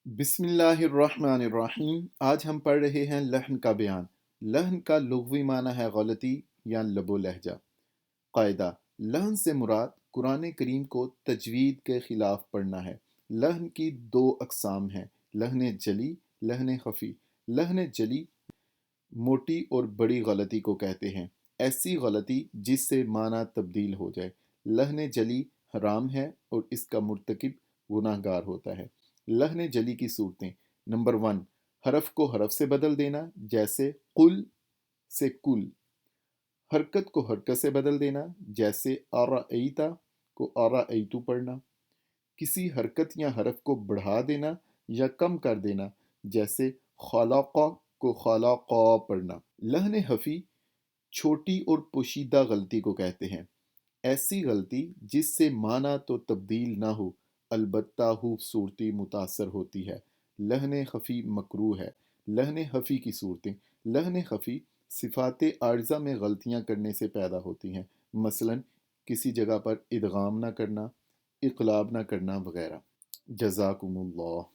बिस्मिल्लाहिर्रहमानिर्रहीम। आज हम पढ़ रहे हैं लहन का बयान। लहन का लुग़वी माना है गलती या लबो लहजा। कायदा: लहन से मुराद कुरान करीम को तजवीद के ख़िलाफ़ पढ़ना है। लहन की दो अक़साम हैं, लहन जली, लहन खफ़ी। लहन जली मोटी और बड़ी गलती को कहते हैं, ऐसी गलती जिससे माना तब्दील हो जाए। लहन जली हराम है और इसका मुर्तकिब गुनाहगार होता है। लहन जली की सूरतें: नंबर 1, हरफ को हरफ से बदल देना, जैसे कुल से कुल। हरकत को हरकत से बदल देना, जैसे आराईता को आराईतु पढ़ना। किसी हरकत या हरफ को बढ़ा देना या कम कर देना, जैसे खलाक़ा को खलाक़ा पढ़ना। लहन हफ़ी छोटी और पोशीदा गलती को कहते हैं, ऐसी गलती जिससे माना तो तब्दील ना हो, अलबत्ता खूबसूरती मुतासर होती है। लहन खफ़ी मकरूह है। लहन हफ़ी की सूरतें: लहन खफ़ी सिफ़ात आर्ज़ा में गलतियाँ करने से पैदा होती हैं, मसलन किसी जगह पर इदगाम ना करना, इक़लाब ना करना वगैरह। जज़ाकुमुल्लाह।